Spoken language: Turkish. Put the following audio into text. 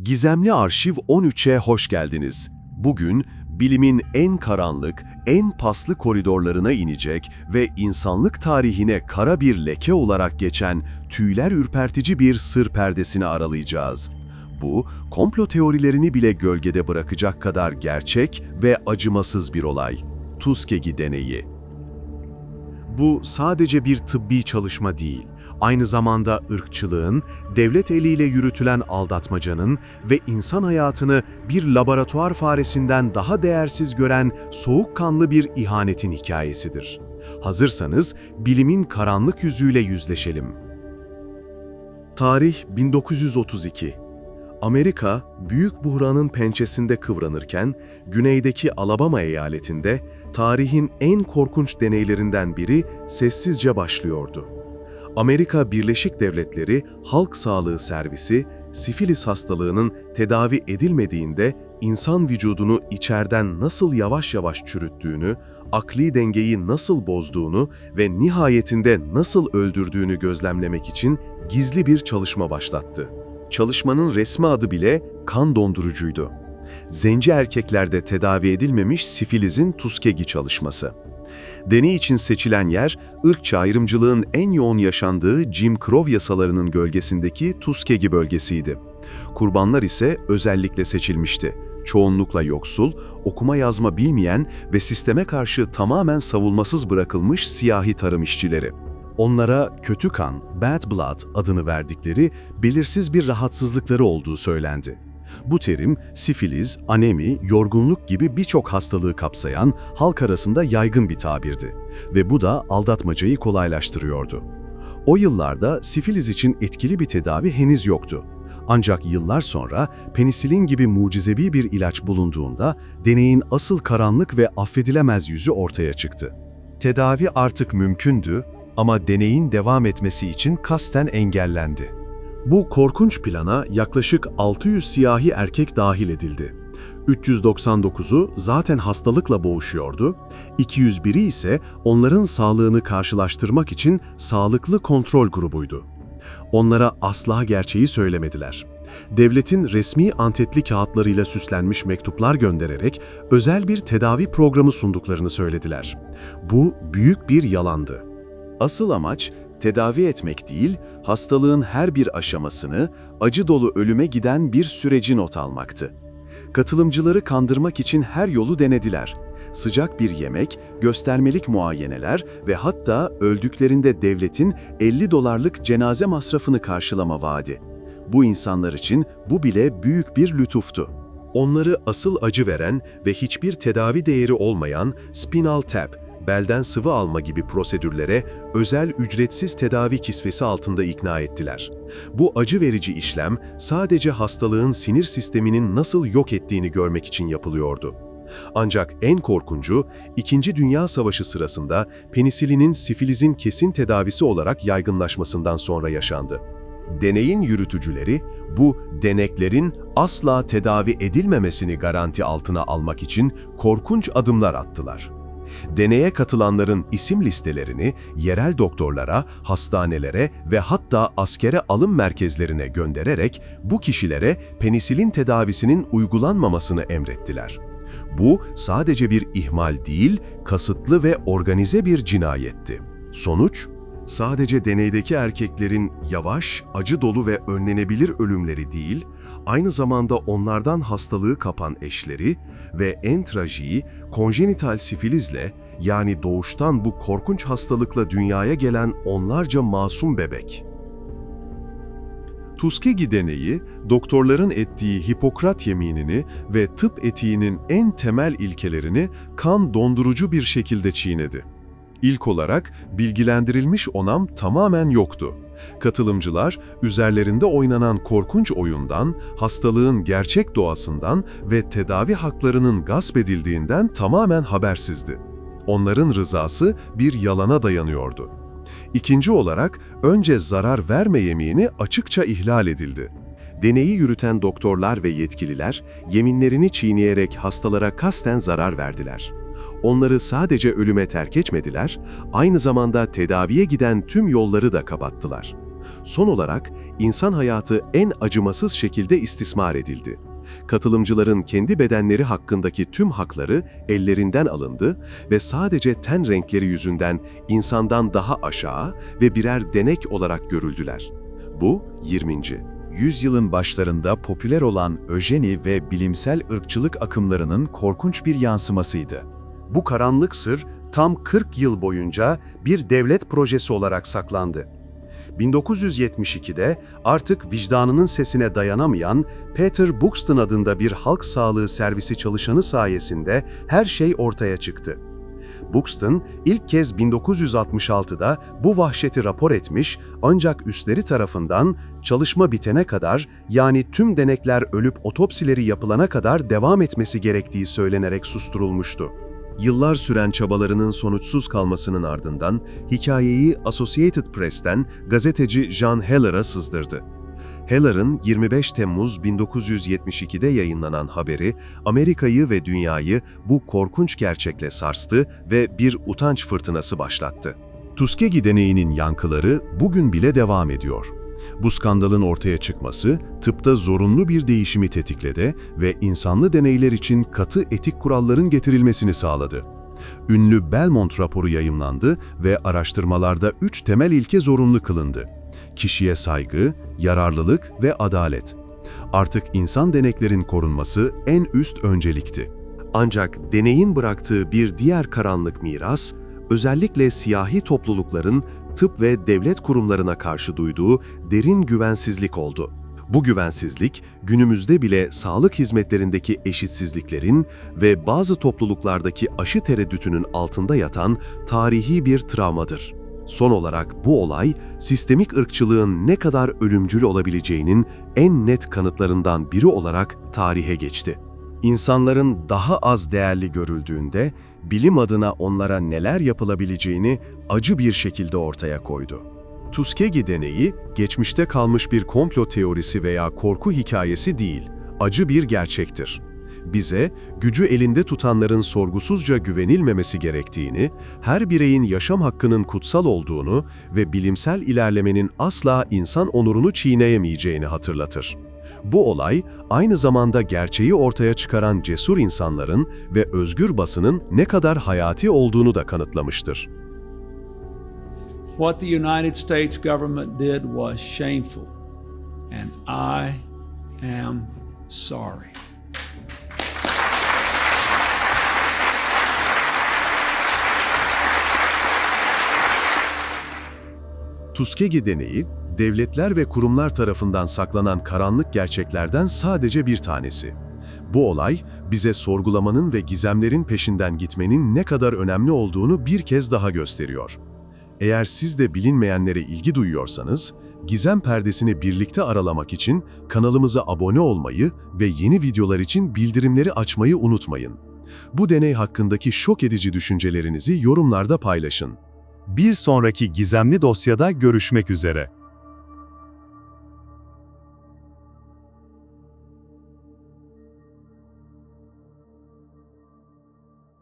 Gizemli Arşiv 13'e hoş geldiniz. Bugün bilimin en karanlık, en paslı koridorlarına inecek ve insanlık tarihine kara bir leke olarak geçen tüyler ürpertici bir sır perdesini aralayacağız. Bu, komplo teorilerini bile gölgede bırakacak kadar gerçek ve acımasız bir olay. Tuskegee deneyi. Bu sadece bir tıbbi çalışma değil, aynı zamanda ırkçılığın, devlet eliyle yürütülen aldatmacanın ve insan hayatını bir laboratuvar faresinden daha değersiz gören soğukkanlı bir ihanetin hikayesidir. Hazırsanız bilimin karanlık yüzüyle yüzleşelim. Tarih 1932. Amerika, büyük buhranın pençesinde kıvranırken, güneydeki Alabama eyaletinde tarihin en korkunç deneylerinden biri sessizce başlıyordu. Amerika Birleşik Devletleri Halk Sağlığı Servisi, sifilis hastalığının tedavi edilmediğinde insan vücudunu içeriden nasıl yavaş yavaş çürüttüğünü, akli dengeyi nasıl bozduğunu ve nihayetinde nasıl öldürdüğünü gözlemlemek için gizli bir çalışma başlattı. Çalışmanın resmi adı bile kan dondurucuydu. Zenci erkeklerde tedavi edilmemiş sifilizin Tuskegee çalışması. Deney için seçilen yer, ırkçı ayrımcılığın en yoğun yaşandığı Jim Crow yasalarının gölgesindeki Tuskegee bölgesiydi. Kurbanlar ise özellikle seçilmişti. Çoğunlukla yoksul, okuma yazma bilmeyen ve sisteme karşı tamamen savunmasız bırakılmış siyahi tarım işçileri. Onlara kötü kan, bad blood adını verdikleri belirsiz bir rahatsızlıkları olduğu söylendi. Bu terim, sifilis, anemi, yorgunluk gibi birçok hastalığı kapsayan halk arasında yaygın bir tabirdi ve bu da aldatmacayı kolaylaştırıyordu. O yıllarda sifilis için etkili bir tedavi henüz yoktu. Ancak yıllar sonra penisilin gibi mucizevi bir ilaç bulunduğunda deneyin asıl karanlık ve affedilemez yüzü ortaya çıktı. Tedavi artık mümkündü ama deneyin devam etmesi için kasten engellendi. Bu korkunç plana yaklaşık 600 siyahi erkek dahil edildi. 399'u zaten hastalıkla boğuşuyordu, 201'i ise onların sağlığını karşılaştırmak için sağlıklı kontrol grubuydu. Onlara asla gerçeği söylemediler. Devletin resmi antetli kağıtlarıyla süslenmiş mektuplar göndererek özel bir tedavi programı sunduklarını söylediler. Bu büyük bir yalandı. Asıl amaç, tedavi etmek değil, hastalığın her bir aşamasını, acı dolu ölüme giden bir süreci not almaktı. Katılımcıları kandırmak için her yolu denediler. Sıcak bir yemek, göstermelik muayeneler ve hatta öldüklerinde devletin $50'lık cenaze masrafını karşılama vaadi. Bu insanlar için bu bile büyük bir lütuftu. Onları asıl acı veren ve hiçbir tedavi değeri olmayan spinal tap, belden sıvı alma gibi prosedürlere özel ücretsiz tedavi kisvesi altında ikna ettiler. Bu acı verici işlem sadece hastalığın sinir sisteminin nasıl yok ettiğini görmek için yapılıyordu. Ancak en korkuncu, İkinci Dünya Savaşı sırasında penisilinin sifilisin kesin tedavisi olarak yaygınlaşmasından sonra yaşandı. Deneyin yürütücüleri, bu deneklerin asla tedavi edilmemesini garanti altına almak için korkunç adımlar attılar. Deneye katılanların isim listelerini yerel doktorlara, hastanelere ve hatta askere alım merkezlerine göndererek bu kişilere penisilin tedavisinin uygulanmamasını emrettiler. Bu sadece bir ihmal değil, kasıtlı ve organize bir cinayetti. Sonuç, sadece deneydeki erkeklerin yavaş, acı dolu ve önlenebilir ölümleri değil, aynı zamanda onlardan hastalığı kapan eşleri ve en trajiği konjenital sifilizle, yani doğuştan bu korkunç hastalıkla dünyaya gelen onlarca masum bebek. Tuskegee deneyi, doktorların ettiği Hipokrat yeminini ve tıp etiğinin en temel ilkelerini kan dondurucu bir şekilde çiğnedi. İlk olarak bilgilendirilmiş onam tamamen yoktu. Katılımcılar, üzerlerinde oynanan korkunç oyundan, hastalığın gerçek doğasından ve tedavi haklarının gasp edildiğinden tamamen habersizdi. Onların rızası bir yalana dayanıyordu. İkinci olarak, önce zarar verme yemini açıkça ihlal edildi. Deneyi yürüten doktorlar ve yetkililer, yeminlerini çiğneyerek hastalara kasten zarar verdiler. Onları sadece ölüme terk etmediler, aynı zamanda tedaviye giden tüm yolları da kapattılar. Son olarak, insan hayatı en acımasız şekilde istismar edildi. Katılımcıların kendi bedenleri hakkındaki tüm hakları ellerinden alındı ve sadece ten renkleri yüzünden insandan daha aşağı ve birer denek olarak görüldüler. Bu 20. Yüzyılın başlarında popüler olan öjeni ve bilimsel ırkçılık akımlarının korkunç bir yansımasıydı. Bu karanlık sır tam 40 yıl boyunca bir devlet projesi olarak saklandı. 1972'de artık vicdanının sesine dayanamayan Peter Buxton adında bir halk sağlığı servisi çalışanı sayesinde her şey ortaya çıktı. Buxton ilk kez 1966'da bu vahşeti rapor etmiş ancak üstleri tarafından çalışma bitene kadar, yani tüm denekler ölüp otopsileri yapılana kadar devam etmesi gerektiği söylenerek susturulmuştu. Yıllar süren çabalarının sonuçsuz kalmasının ardından hikayeyi Associated Press'ten gazeteci John Heller'a sızdırdı. Heller'ın 25 Temmuz 1972'de yayınlanan haberi Amerika'yı ve dünyayı bu korkunç gerçekle sarstı ve bir utanç fırtınası başlattı. Tuskegee deneyinin yankıları bugün bile devam ediyor. Bu skandalın ortaya çıkması, tıpta zorunlu bir değişimi tetikledi ve insanlı deneyler için katı etik kuralların getirilmesini sağladı. Ünlü Belmont raporu yayımlandı ve araştırmalarda 3 temel ilke zorunlu kılındı: kişiye saygı, yararlılık ve adalet. Artık insan deneklerin korunması en üst öncelikti. Ancak deneyin bıraktığı bir diğer karanlık miras, özellikle siyahi toplulukların tıp ve devlet kurumlarına karşı duyduğu derin güvensizlik oldu. Bu güvensizlik, günümüzde bile sağlık hizmetlerindeki eşitsizliklerin ve bazı topluluklardaki aşı tereddütünün altında yatan tarihi bir travmadır. Son olarak bu olay, sistemik ırkçılığın ne kadar ölümcül olabileceğinin en net kanıtlarından biri olarak tarihe geçti. İnsanların daha az değerli görüldüğünde, bilim adına onlara neler yapılabileceğini acı bir şekilde ortaya koydu. Tuskegee deneyi, geçmişte kalmış bir komplo teorisi veya korku hikayesi değil, acı bir gerçektir. Bize, gücü elinde tutanların sorgusuzca güvenilmemesi gerektiğini, her bireyin yaşam hakkının kutsal olduğunu ve bilimsel ilerlemenin asla insan onurunu çiğneyemeyeceğini hatırlatır. Bu olay, aynı zamanda gerçeği ortaya çıkaran cesur insanların ve özgür basının ne kadar hayati olduğunu da kanıtlamıştır. What the United States government did was shameful, and I am sorry. Tuskegee deneyi, devletler ve kurumlar tarafından saklanan karanlık gerçeklerden sadece bir tanesi. Bu olay, bize sorgulamanın ve gizemlerin peşinden gitmenin ne kadar önemli olduğunu bir kez daha gösteriyor. Eğer siz de bilinmeyenlere ilgi duyuyorsanız, gizem perdesini birlikte aralamak için kanalımıza abone olmayı ve yeni videolar için bildirimleri açmayı unutmayın. Bu deney hakkındaki şok edici düşüncelerinizi yorumlarda paylaşın. Bir sonraki gizemli dosyada görüşmek üzere.